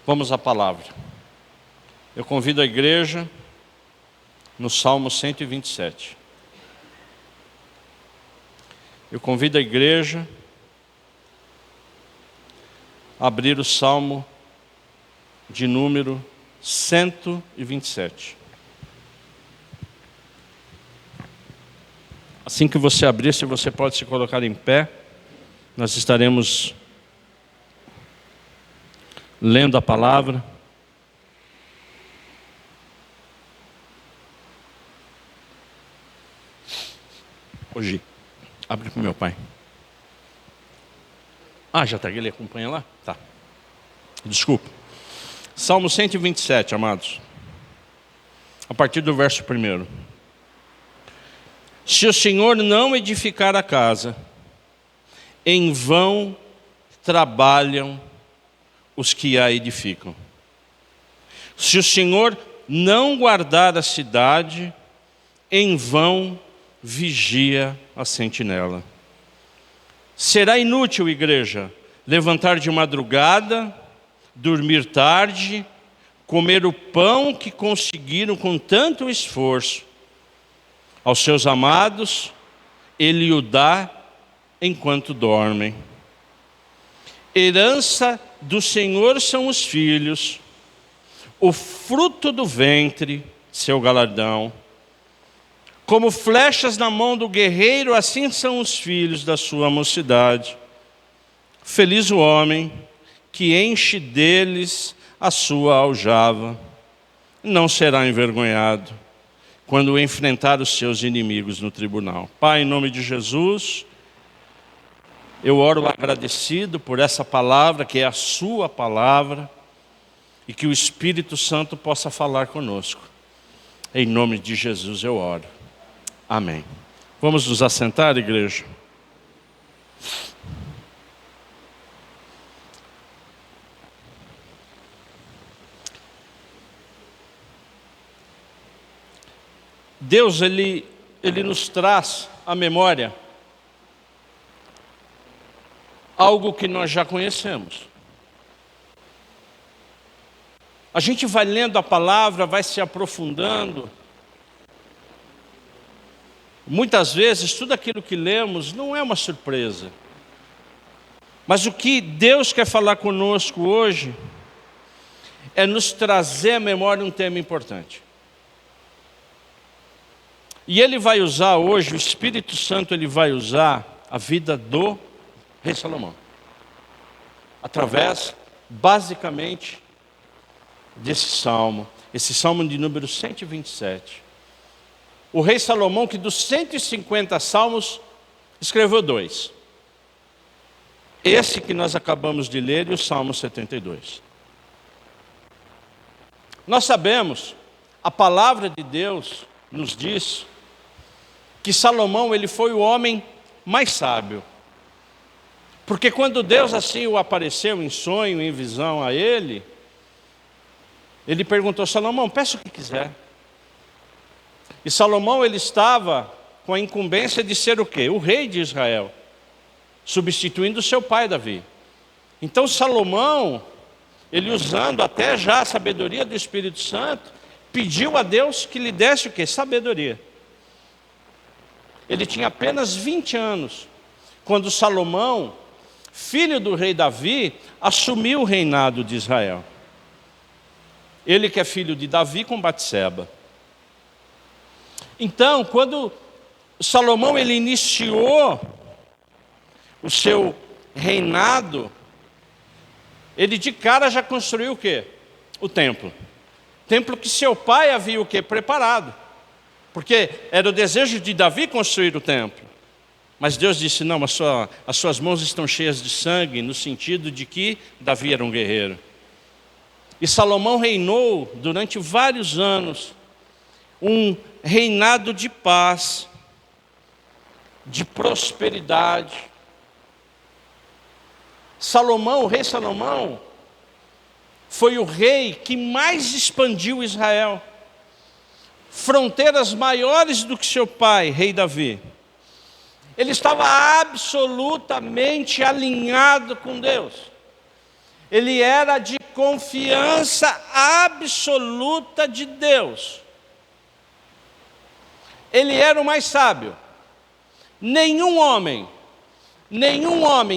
Vamos à palavra. Eu convido a igreja no Salmo 127. Eu convido a igreja a abrir o Salmo de número 127. Assim que você abrir, se você pode se colocar em pé, nós estaremos lendo a palavra. Hoje, abre para o meu pai. Já está, ele acompanha lá? Tá. Desculpa. Salmo 127, amados. A partir do verso 1. Se o Senhor não edificar a casa, em vão trabalham os que a edificam. Se o Senhor não guardar a cidade, em vão vigia a sentinela. Será inútil, igreja, levantar de madrugada, dormir tarde, comer o pão que conseguiram com tanto esforço. Aos seus amados, Ele o dá enquanto dormem. Herança do Senhor são os filhos, o fruto do ventre, seu galardão. Como flechas na mão do guerreiro, assim são os filhos da sua mocidade. Feliz o homem que enche deles a sua aljava, não será envergonhado quando enfrentar os seus inimigos no tribunal. Pai, em nome de Jesus, eu oro agradecido por essa palavra, que é a sua palavra, e que o Espírito Santo possa falar conosco. Em nome de Jesus eu oro. Amém. Vamos nos assentar, igreja? Deus, Ele nos traz à memória algo que nós já conhecemos. A gente vai lendo a palavra, vai se aprofundando. Muitas vezes, tudo aquilo que lemos não é uma surpresa. Mas o que Deus quer falar conosco hoje é nos trazer à memória um tema importante. E Ele vai usar hoje, o Espírito Santo, Ele vai usar a vida do rei Salomão. Através, basicamente, desse salmo. Esse salmo de número 127. O rei Salomão, que dos 150 salmos, escreveu 2. Esse que nós acabamos de ler e o Salmo 72. Nós sabemos, a palavra de Deus nos diz que Salomão, ele foi o homem mais sábio. Porque quando Deus assim o apareceu em sonho, em visão a ele perguntou: Salomão, peça o que quiser. E Salomão, ele estava com a incumbência de ser o quê? O rei de Israel, substituindo seu pai Davi. Então Salomão, ele usando até já a sabedoria do Espírito Santo, pediu a Deus que lhe desse o quê? Sabedoria. Ele tinha apenas 20 anos, quando Salomão, filho do rei Davi, assumiu o reinado de Israel. Ele que é filho de Davi com Batseba. Então, quando Salomão ele iniciou o seu reinado, ele de cara já construiu o quê? O templo. Templo que seu pai havia o quê? Preparado. Porque era o desejo de Davi construir o templo. Mas Deus disse: não, as suas mãos estão cheias de sangue, no sentido de que Davi era um guerreiro. E Salomão reinou durante vários anos, um reinado de paz, de prosperidade. Salomão, o rei Salomão, foi o rei que mais expandiu Israel. Fronteiras maiores do que seu pai, rei Davi. Ele estava absolutamente alinhado com Deus. Ele era de confiança absoluta de Deus. Ele era o mais sábio. Nenhum homem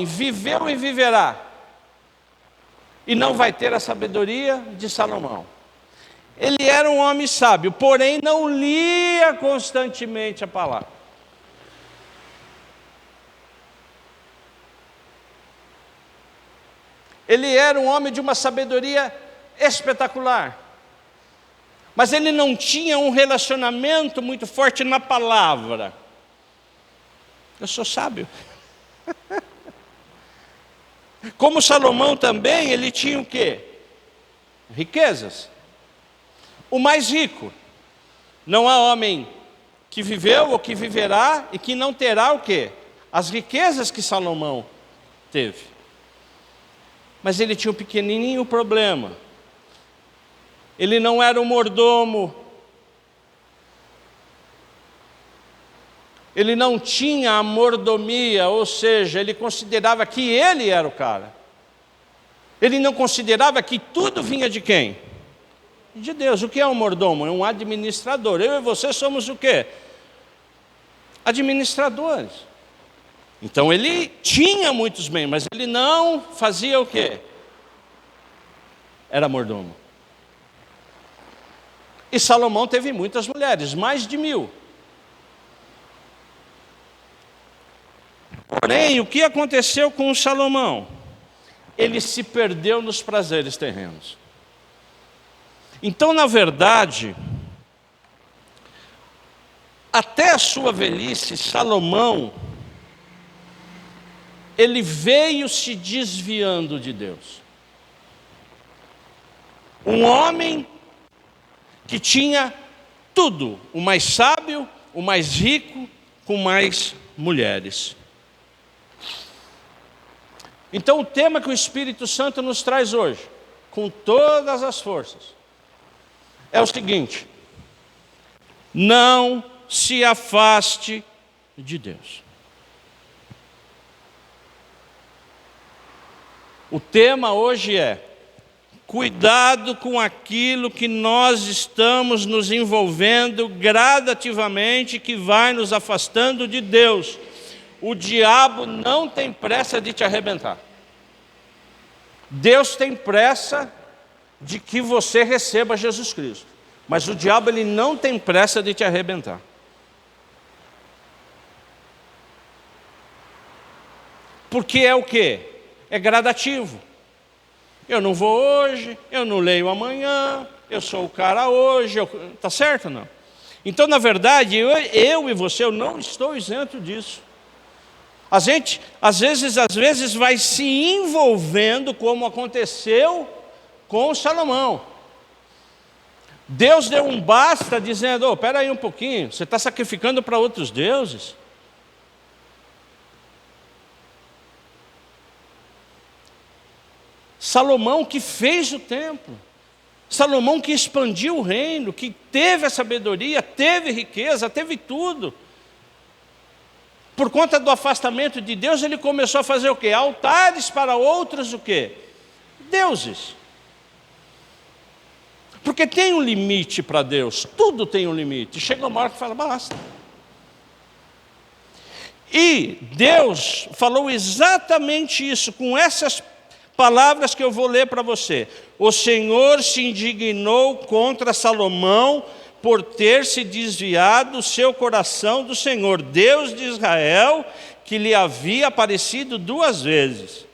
viveu e viverá e não vai ter a sabedoria de Salomão. Ele era um homem sábio, porém não lia constantemente a palavra. Ele era um homem de uma sabedoria espetacular, mas ele não tinha um relacionamento muito forte na palavra. Eu sou sábio. Como Salomão também, ele tinha o quê? Riquezas. O mais rico. Não há homem que viveu ou que viverá e que não terá o quê? As riquezas que Salomão teve. Mas ele tinha um pequenininho problema. Ele não era um mordomo. Ele não tinha a mordomia, ou seja, ele considerava que ele era o cara. Ele não considerava que tudo vinha de quem? De Deus. O que é um mordomo? É um administrador. Eu e você somos o quê? Administradores. Então ele tinha muitos bens, mas ele não fazia o quê? Era mordomo. E Salomão teve muitas mulheres, mais de 1000. Porém, o que aconteceu com Salomão? Ele se perdeu nos prazeres terrenos. Então, na verdade, até a sua velhice, Salomão, ele veio se desviando de Deus. Um homem que tinha tudo, o mais sábio, o mais rico, com mais mulheres. Então o tema que o Espírito Santo nos traz hoje, com todas as forças, é o seguinte: não se afaste de Deus. O tema hoje é: cuidado com aquilo que nós estamos nos envolvendo gradativamente, que vai nos afastando de Deus. O diabo não tem pressa de te arrebentar. Deus tem pressa de que você receba Jesus Cristo. Mas o diabo, ele não tem pressa de te arrebentar. Porque é o quê? É gradativo. Eu não vou hoje, eu não leio amanhã, eu sou o cara hoje, tá certo ou não? Então, na verdade, eu e você, eu não estou isento disso. A gente, às vezes, vai se envolvendo como aconteceu com Salomão. Deus deu um basta dizendo: espera aí um pouquinho, você está sacrificando para outros deuses? Salomão que fez o templo, Salomão que expandiu o reino, que teve a sabedoria, teve riqueza, teve tudo. Por conta do afastamento de Deus, ele começou a fazer o quê? Altares para outros o quê? Deuses. Porque tem um limite para Deus, tudo tem um limite. Chega uma hora que fala: basta. E Deus falou exatamente isso, com essas palavras que eu vou ler para você. O Senhor se indignou contra Salomão por ter se desviado o seu coração do Senhor, Deus de Israel, que lhe havia aparecido 2 vezes,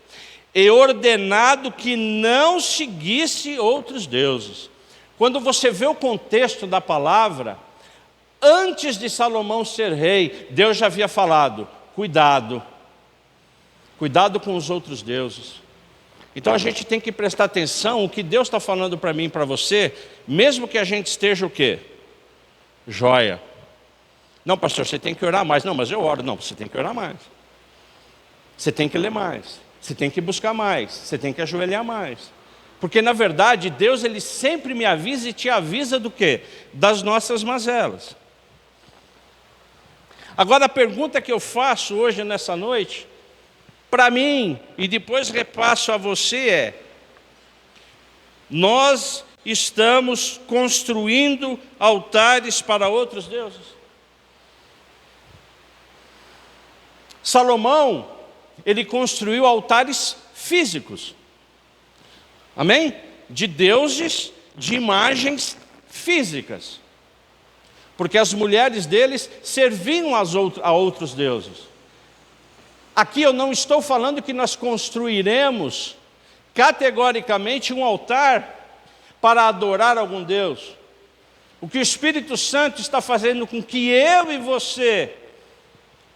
e ordenado que não seguisse outros deuses. Quando você vê o contexto da palavra, antes de Salomão ser rei, Deus já havia falado: cuidado com os outros deuses. Então a gente tem que prestar atenção o que Deus está falando para mim e para você, mesmo que a gente esteja o quê? Joia. Não, pastor, você tem que orar mais. Não, mas eu oro. Não, você tem que orar mais. Você tem que ler mais. Você tem que buscar mais. Você tem que ajoelhar mais. Porque na verdade Deus, ele sempre me avisa e te avisa do quê? Das nossas mazelas. Agora a pergunta que eu faço hoje nessa noite, para mim, e depois repasso a você, é: nós estamos construindo altares para outros deuses? Salomão, ele construiu altares físicos. Amém? De deuses, de imagens físicas. Porque as mulheres deles serviam a outros deuses. Aqui eu não estou falando que nós construiremos categoricamente um altar para adorar algum Deus. O que o Espírito Santo está fazendo com que eu e você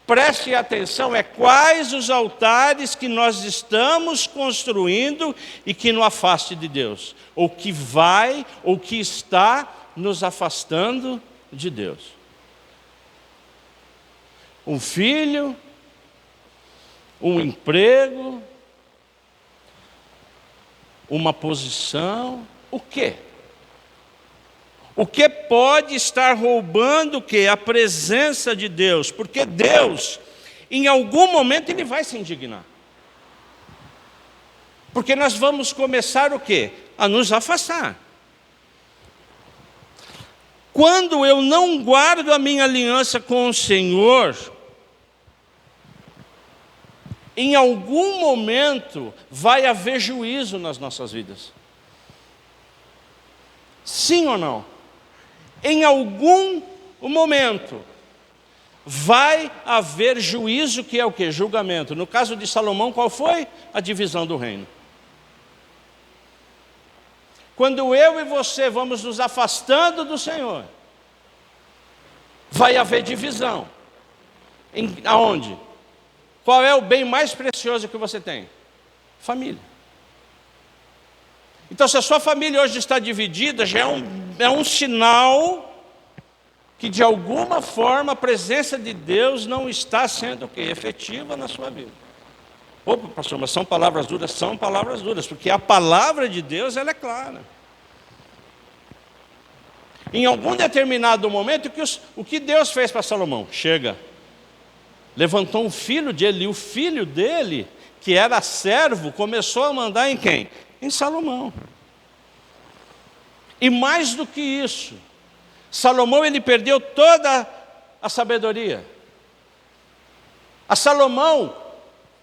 preste atenção é quais os altares que nós estamos construindo e que nos afaste de Deus, ou que vai, ou que está nos afastando de Deus. Um filho, um emprego, uma posição, o quê? O que pode estar roubando o quê? A presença de Deus, porque Deus, em algum momento, Ele vai se indignar. Porque nós vamos começar o quê? A nos afastar. Quando eu não guardo a minha aliança com o Senhor, em algum momento vai haver juízo nas nossas vidas. Sim ou não? Em algum momento vai haver juízo, que é o quê? Julgamento. No caso de Salomão, qual foi? A divisão do reino. Quando eu e você vamos nos afastando do Senhor, vai haver divisão. Aonde? Qual é o bem mais precioso que você tem? Família. Então, se a sua família hoje está dividida, já é um sinal que, de alguma forma, a presença de Deus não está sendo o quê? Efetiva na sua vida. Opa, pastor, mas são palavras duras? São palavras duras, porque a palavra de Deus, ela é clara. Em algum determinado momento, o que Deus fez para Salomão? Chega. Levantou um filho de Eli, o filho dele, que era servo, começou a mandar em quem? Em Salomão. E mais do que isso, Salomão, ele perdeu toda a sabedoria. A Salomão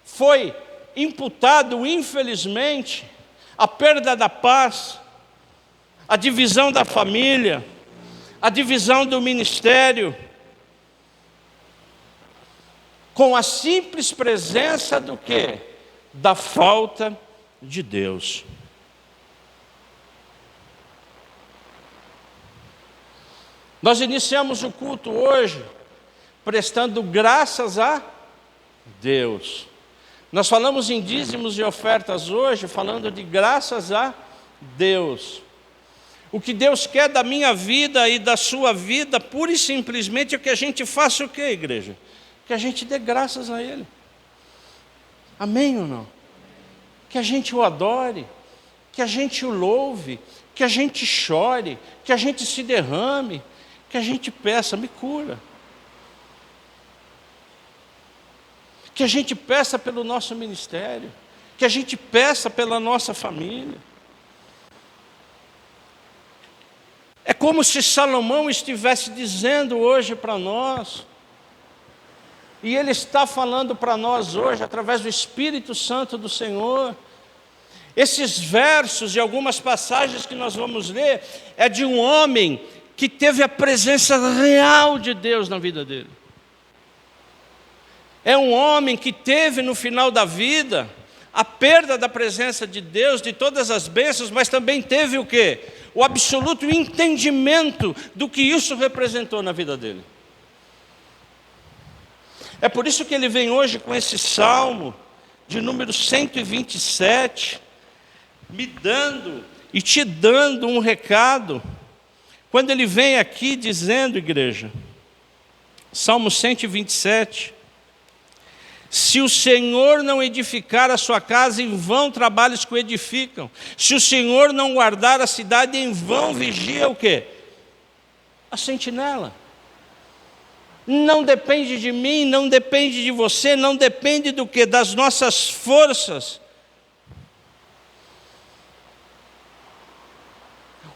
foi imputado, infelizmente, a perda da paz, a divisão da família, a divisão do ministério, com a simples presença do quê? Da falta de Deus. Nós iniciamos o culto hoje prestando graças a Deus. Nós falamos em dízimos e ofertas hoje, falando de graças a Deus. O que Deus quer da minha vida e da sua vida, pura e simplesmente, é que a gente faça o quê, igreja? Que a gente dê graças a Ele. Amém ou não? Que a gente o adore, que a gente o louve, que a gente chore, que a gente se derrame, que a gente peça, me cura. Que a gente peça pelo nosso ministério, que a gente peça pela nossa família. É como se Salomão estivesse dizendo hoje para nós, e ele está falando para nós hoje, através do Espírito Santo do Senhor. Esses versos e algumas passagens que nós vamos ler, é de um homem que teve a presença real de Deus na vida dele. É um homem que teve no final da vida a perda da presença de Deus, de todas as bênçãos, mas também teve o quê? O absoluto entendimento do que isso representou na vida dele. É por isso que ele vem hoje com esse salmo de número 127, me dando e te dando um recado. Quando ele vem aqui dizendo, igreja, Salmo 127, se o Senhor não edificar a sua casa, em vão trabalhos que o edificam. Se o Senhor não guardar a cidade, em vão vigia o quê? A sentinela. Não depende de mim, não depende de você, não depende do quê? Das nossas forças.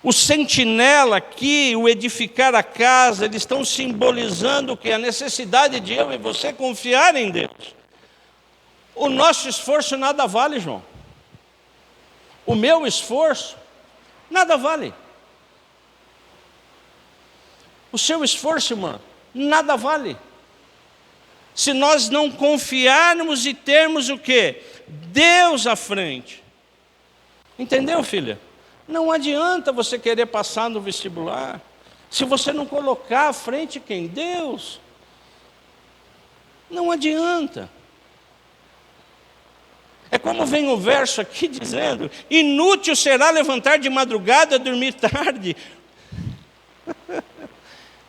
O sentinela aqui, o edificar a casa, eles estão simbolizando o quê? A necessidade de eu e você confiar em Deus. O nosso esforço nada vale, João. O meu esforço nada vale. O seu esforço, irmã, nada vale. Se nós não confiarmos e termos o quê? Deus à frente. Entendeu, filha? Não adianta você querer passar no vestibular se você não colocar à frente quem? Deus. Não adianta. É como vem o verso aqui dizendo: inútil será levantar de madrugada, dormir tarde.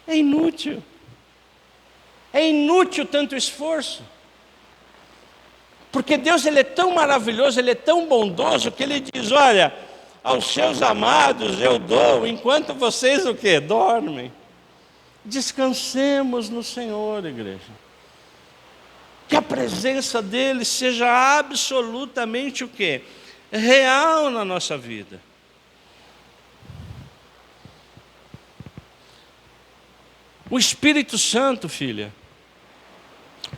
É inútil. É inútil tanto esforço. Porque Deus, Ele é tão maravilhoso, Ele é tão bondoso, que Ele diz: olha, aos seus amados eu dou, enquanto vocês o quê? Dormem. Descansemos no Senhor, igreja. Que a presença dEle seja absolutamente o quê? Real na nossa vida. O Espírito Santo, filha,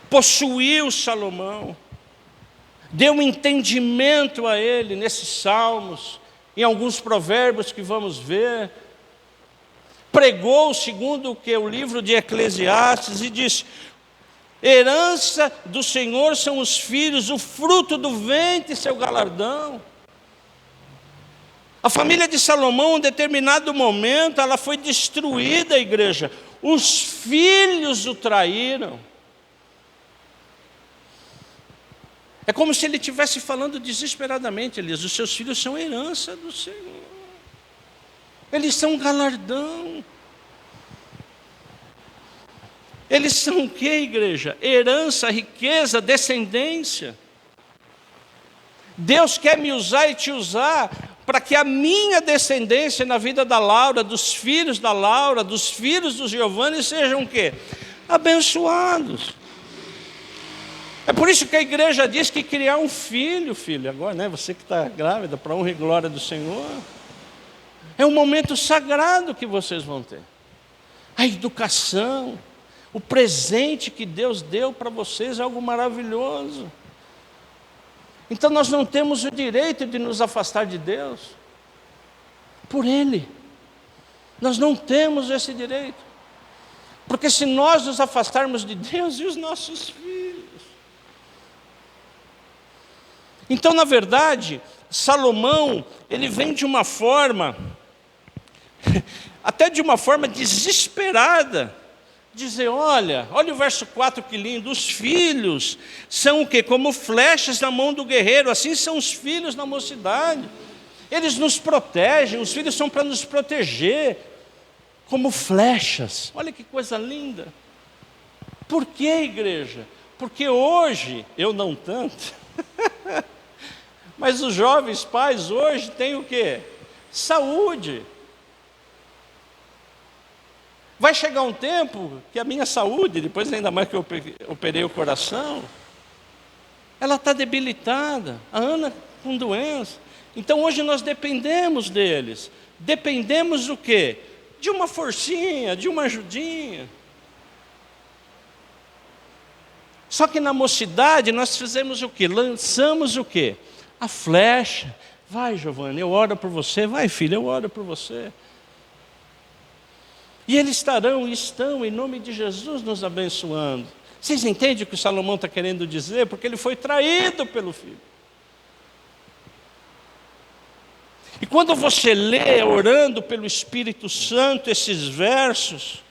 possuiu Salomão, deu um entendimento a ele nesses salmos, em alguns provérbios que vamos ver, pregou segundo o que o livro de Eclesiastes e disse: herança do Senhor são os filhos, o fruto do ventre seu galardão. A família de Salomão, em um determinado momento, ela foi destruída, igreja. Os filhos o traíram. É como se ele estivesse falando desesperadamente: Elias, os seus filhos são herança do Senhor. Eles são galardão. Eles são o que, igreja? Herança, riqueza, descendência. Deus quer me usar e te usar para que a minha descendência na vida da Laura, dos filhos da Laura, dos filhos do Giovanni, sejam o quê? Abençoados. É por isso que a igreja diz que criar um filho, agora, né, você que está grávida, para honra e glória do Senhor, é um momento sagrado que vocês vão ter. A educação, o presente que Deus deu para vocês é algo maravilhoso. Então nós não temos o direito de nos afastar de Deus por Ele. Nós não temos esse direito. Porque se nós nos afastarmos de Deus, e os nossos filhos? Então, na verdade, Salomão, ele vem de uma forma, até de uma forma desesperada, dizer: olha o verso 4 que lindo, os filhos são o quê? Como flechas na mão do guerreiro, assim são os filhos na mocidade. Eles nos protegem, os filhos são para nos proteger, como flechas. Olha que coisa linda. Por que, igreja? Porque hoje, eu não tanto, mas os jovens pais hoje têm o quê? Saúde. Vai chegar um tempo que a minha saúde, depois ainda mais que eu operei o coração, ela está debilitada, a Ana com doença. Então hoje nós dependemos deles. Dependemos do quê? De uma forcinha, de uma ajudinha. Só que na mocidade nós fizemos o quê? Lançamos o quê? A flecha. Vai, Giovanni, eu oro por você. Vai, filha, eu oro por você. E eles estão, em nome de Jesus, nos abençoando. Vocês entendem o que o Salomão está querendo dizer? Porque ele foi traído pelo filho. E quando você lê, orando pelo Espírito Santo, esses versos,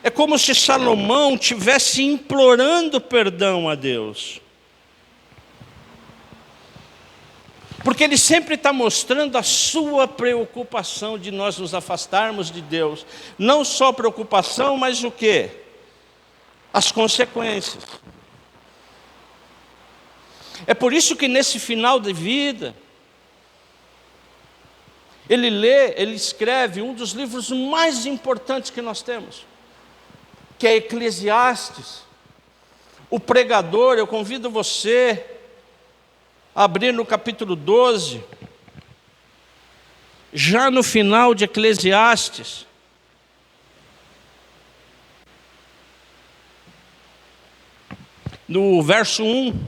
é como se Salomão estivesse implorando perdão a Deus. Porque ele sempre está mostrando a sua preocupação de nós nos afastarmos de Deus. Não só preocupação, mas o quê? As consequências. É por isso que nesse final de vida, ele escreve um dos livros mais importantes que nós temos, que é Eclesiastes. O pregador, eu convido você abrir no capítulo 12, já no final de Eclesiastes, no verso 1,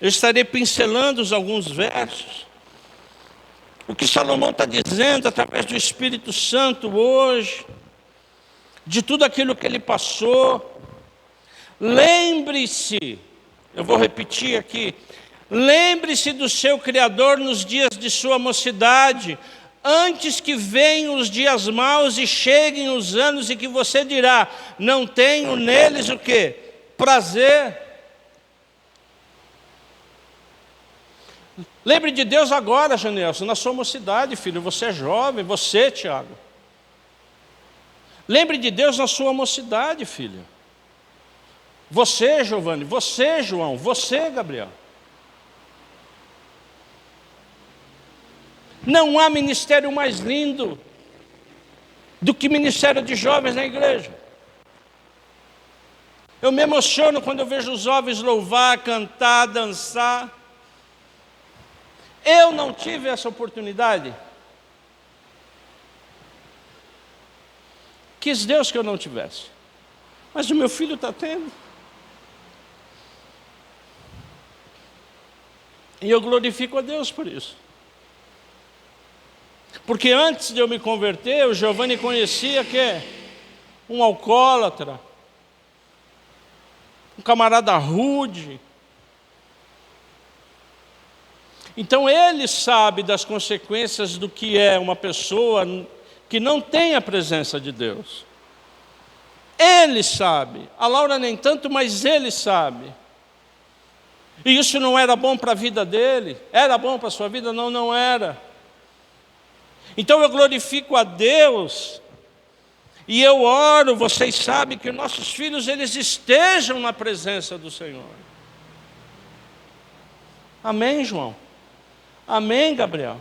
eu estarei pincelando alguns versos. O que Salomão está dizendo através do Espírito Santo hoje, de tudo aquilo que ele passou. Lembre-se, eu vou repetir aqui, lembre-se do seu Criador nos dias de sua mocidade, antes que venham os dias maus e cheguem os anos em que você dirá, não tenho neles o quê? Prazer. Lembre de Deus agora, Janelson, na sua mocidade, filho. Você é jovem, você, Tiago. Lembre de Deus na sua mocidade, filho. Você, Giovanni, você, João, você, Gabriel. Não há ministério mais lindo do que ministério de jovens na igreja. Eu me emociono quando eu vejo os jovens louvar, cantar, dançar. Eu não tive essa oportunidade. Quis Deus que eu não tivesse. Mas o meu filho está tendo. E eu glorifico a Deus por isso. Porque antes de eu me converter, o Giovanni conhecia que um alcoólatra, um camarada rude. Então ele sabe das consequências do que é uma pessoa que não tem a presença de Deus. Ele sabe. A Laura nem tanto, mas ele sabe. E isso não era bom para a vida dele? Era bom para a sua vida? Não, não era. Então eu glorifico a Deus e eu oro, vocês sabem que nossos filhos eles estejam na presença do Senhor. Amém, João? Amém, Gabriel?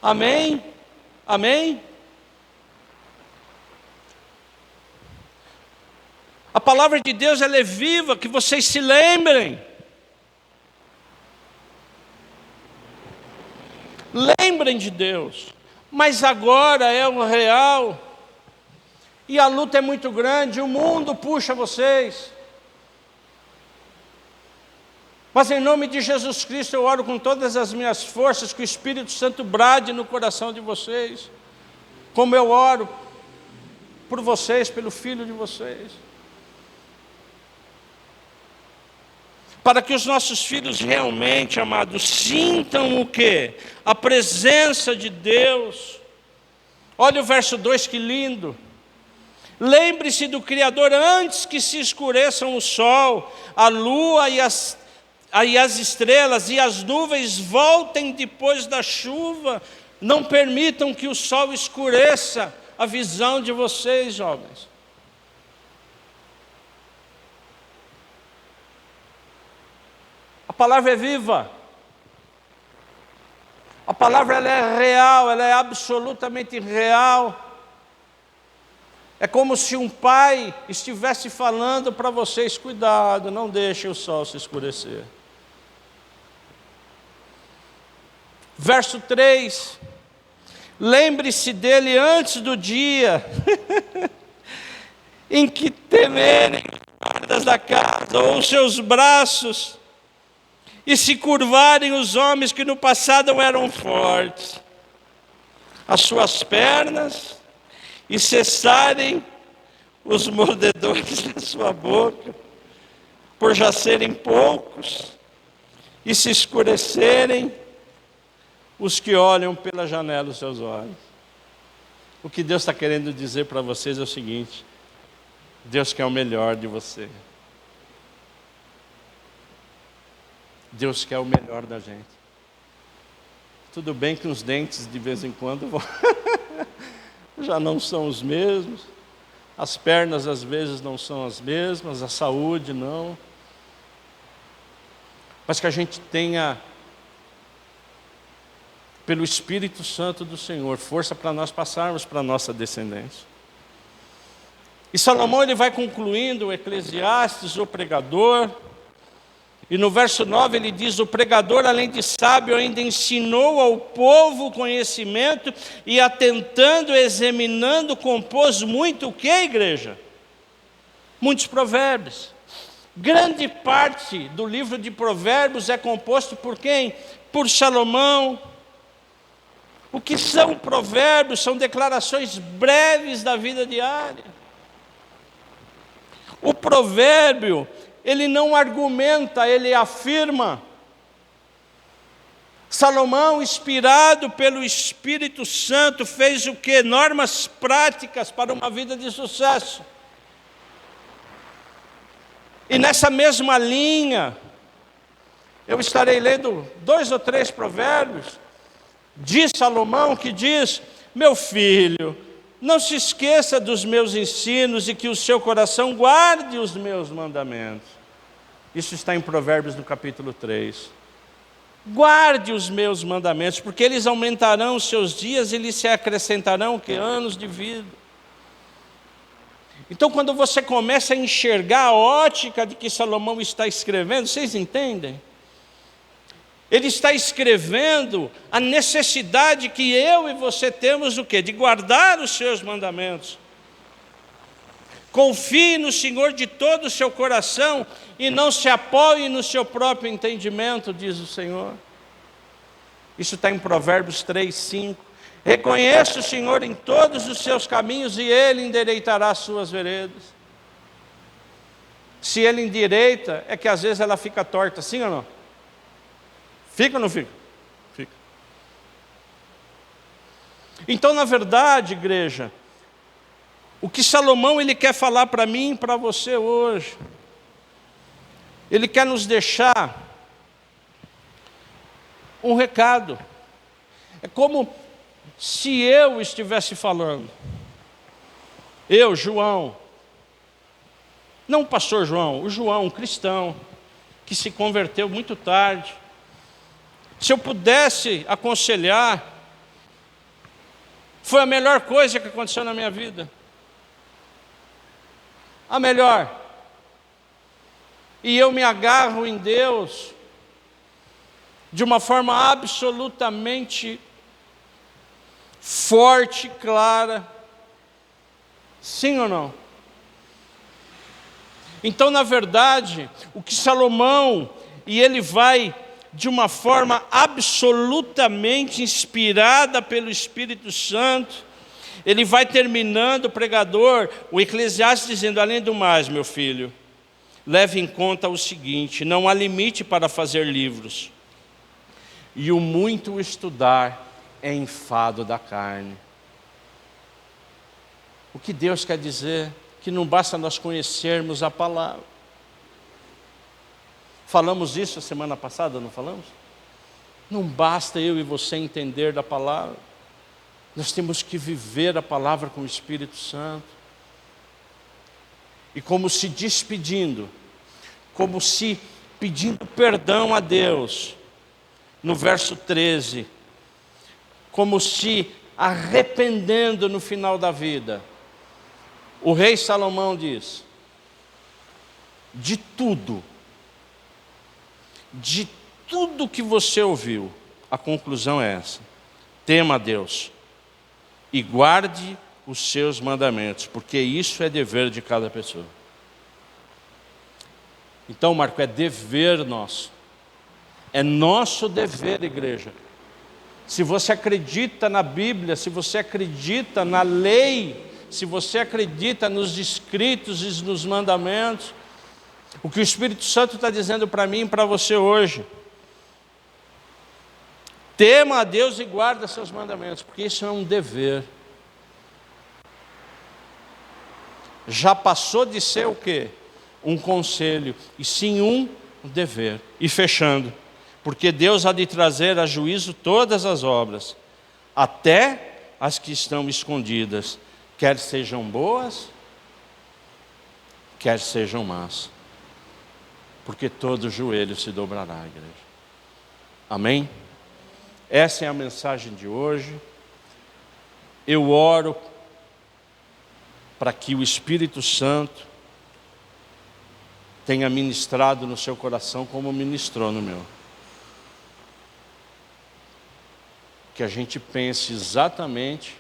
Amém? Amém? A palavra de Deus ela é viva, que vocês se lembrem. Lembrem de Deus. Mas agora é o real. E a luta é muito grande, o mundo puxa vocês. Mas em nome de Jesus Cristo eu oro com todas as minhas forças, que o Espírito Santo brade no coração de vocês, como eu oro por vocês, pelo filho de vocês. Para que os nossos filhos realmente, amados, sintam o quê? A presença de Deus. Olha o verso 2, que lindo. Lembre-se do Criador antes que se escureçam o sol, a lua e as estrelas e as nuvens voltem depois da chuva. Não permitam que o sol escureça a visão de vocês, jovens. A palavra é viva. A palavra ela é real, ela é absolutamente real. É como se um pai estivesse falando para vocês, cuidado, não deixem o sol se escurecer. Verso 3, lembre-se dele antes do dia em que temerem as guardas da casa ou os seus braços, e se curvarem os homens que no passado eram fortes, as suas pernas, e cessarem os mordedores da sua boca, por já serem poucos, e se escurecerem os que olham pela janela dos seus olhos. O que Deus está querendo dizer para vocês é o seguinte: Deus quer o melhor de você. Deus quer o melhor da gente. Tudo bem que os dentes de vez em quando já não são os mesmos, as pernas às vezes não são as mesmas, a saúde não. Mas que a gente tenha, pelo Espírito Santo do Senhor, força para nós passarmos para a nossa descendência. E Salomão ele vai concluindo o Eclesiastes, o pregador, E no verso 9 ele diz: o pregador, além de sábio, ainda ensinou ao povo o conhecimento, e atentando, examinando, compôs muito o que, igreja? Muitos provérbios. Grande parte do livro de Provérbios é composto por quem? Por Salomão. O que são provérbios? São declarações breves da vida diária. O provérbio, ele não argumenta, ele afirma. Salomão, inspirado pelo Espírito Santo, fez o quê? Normas práticas para uma vida de sucesso. E nessa mesma linha, eu estarei lendo 2 ou 3 provérbios de Salomão, que diz: meu filho, não se esqueça dos meus ensinos e que o seu coração guarde os meus mandamentos. Isso está em Provérbios no capítulo 3. Guarde os meus mandamentos, porque eles aumentarão os seus dias e lhes se acrescentarão que anos de vida. Então, quando você começa a enxergar a ótica de que Salomão está escrevendo, vocês entendem? Ele está escrevendo a necessidade que eu e você temos o quê? De guardar os seus mandamentos. Confie no Senhor de todo o seu coração e não se apoie no seu próprio entendimento, diz o Senhor. Isso está em Provérbios 3, 5. Reconheça o Senhor em todos os seus caminhos e Ele endireitará as suas veredas. Se Ele endireita, é que às vezes ela fica torta, sim ou não? Fica ou não fica? Fica. Então, na verdade, igreja, o que Salomão ele quer falar para mim e para você hoje, ele quer nos deixar um recado. É como se eu estivesse falando, eu, João, não o pastor João, o João, um cristão, que se converteu muito tarde. Se eu pudesse aconselhar, foi a melhor coisa que aconteceu na minha vida. A melhor. E eu me agarro em Deus de uma forma absolutamente forte, clara. Sim ou não? Então, na verdade, o que Salomão, e ele vai de uma forma absolutamente inspirada pelo Espírito Santo, ele vai terminando o pregador, o Eclesiastes, dizendo: além do mais, meu filho, leve em conta o seguinte: não há limite para fazer livros, e o muito estudar é enfado da carne. O que Deus quer dizer? Que não basta nós conhecermos a palavra. Falamos isso a semana passada, não falamos? Não basta eu e você entender da palavra. Nós temos que viver a palavra com o Espírito Santo. E como se despedindo, como se pedindo perdão a Deus, no verso 13, como se arrependendo no final da vida, o rei Salomão diz: de tudo que você ouviu, a conclusão é essa: tema a Deus e guarde os seus mandamentos, porque isso é dever de cada pessoa. Então, Marco, é dever nosso. É nosso dever, igreja. Se você acredita na Bíblia, se você acredita na lei, se você acredita nos escritos e nos mandamentos, o que o Espírito Santo está dizendo para mim e para você hoje: tema a Deus e guarda seus mandamentos, porque isso é um dever. Já passou de ser o quê? Um conselho, e sim um dever. E fechando, porque Deus há de trazer a juízo todas as obras, até as que estão escondidas, quer sejam boas, quer sejam más, porque todo joelho se dobrará, igreja. Amém? Essa é a mensagem de hoje. Eu oro para que o Espírito Santo tenha ministrado no seu coração como ministrou no meu. Que a gente pense exatamente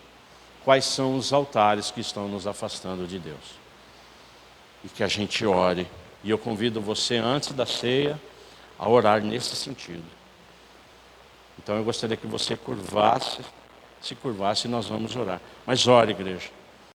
quais são os altares que estão nos afastando de Deus. E que a gente ore. E eu convido você, antes da ceia, a orar nesse sentido. Então eu gostaria que você se curvasse e nós vamos orar. Mas ore, igreja.